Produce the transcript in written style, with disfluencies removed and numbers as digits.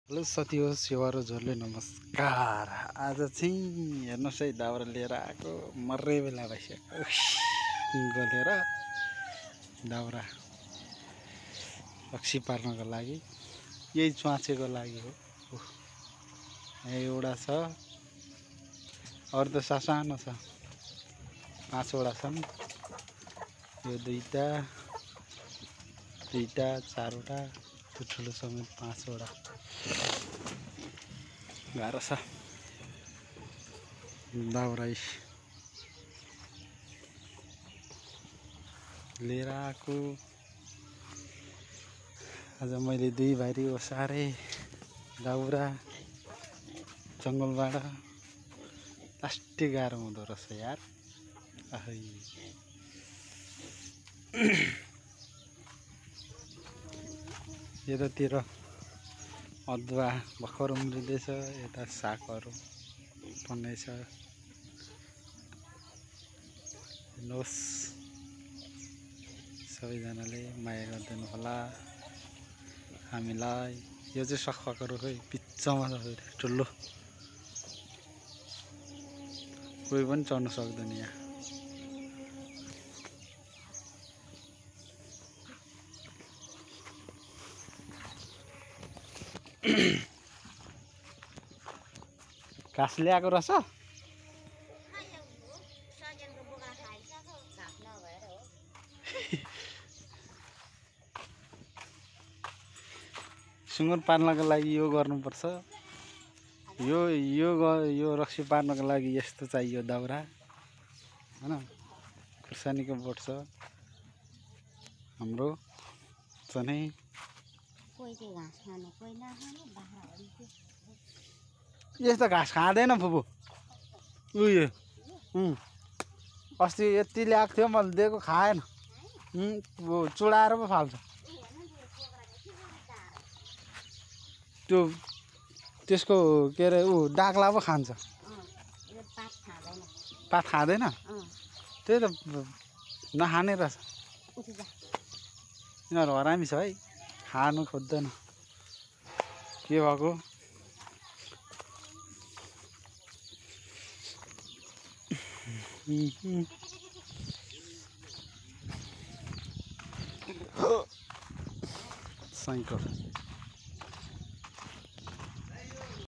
Hello साथी हो सेवा र झोरले नमस्कार। आज चाहिँ हेर्नुहोस् है दाउरा लिएर आएको मर्रे बेला भइसक्यो। गलेर दाउरा रक्सी पार्नको लागि यही च्वाचेको लागि हो। एउटा छ, अरू त सानो छ, 5वटा छन्। यो दुईटा 4वटा, त्यो ठुलो समेत 5वटा। गाह्रो छ दाउरा लिएर आएको। आज मैले 2 भाइरी ओसारे दाउरा जङ्गलबाट। लास्टै गाह्रो हुँदो रहेछ यार। यतातिर अदुवा भर्खर उम्रिँदैछ, यता सागहरू टन्दैछ। हेर्नुहोस्, सबैजनाले माया गरिदिनु होला हामीलाई। यो चाहिँ सखुवाको रुख है, बिचमा छ फेरि ठुलो, कोही पनि चढ्नु सक्दैन यहाँ। घाँस ल्याएको रहेछ। सुँगुर पाल्नको लागि यो गर्नुपर्छ। यो रक्सी पार्नको लागि यस्तो चाहियो दाउरा, हैन? खुर्सानीको बोट छ हाम्रो चाहिँ। यस्तो घाँस खाँदैन फुपू। उयो अस्ति यति ल्याएको थियो, मैले दिएको खाएन। चुडाएर पो फाल्छ त्यो। त्यसको के अरे डाक्ला पो खान्छ, पात खाँदैन। त्यही त नखाने रहेछ। यिनीहरू हरामी छ है, खानु खोज्दैन। के भएको साइकल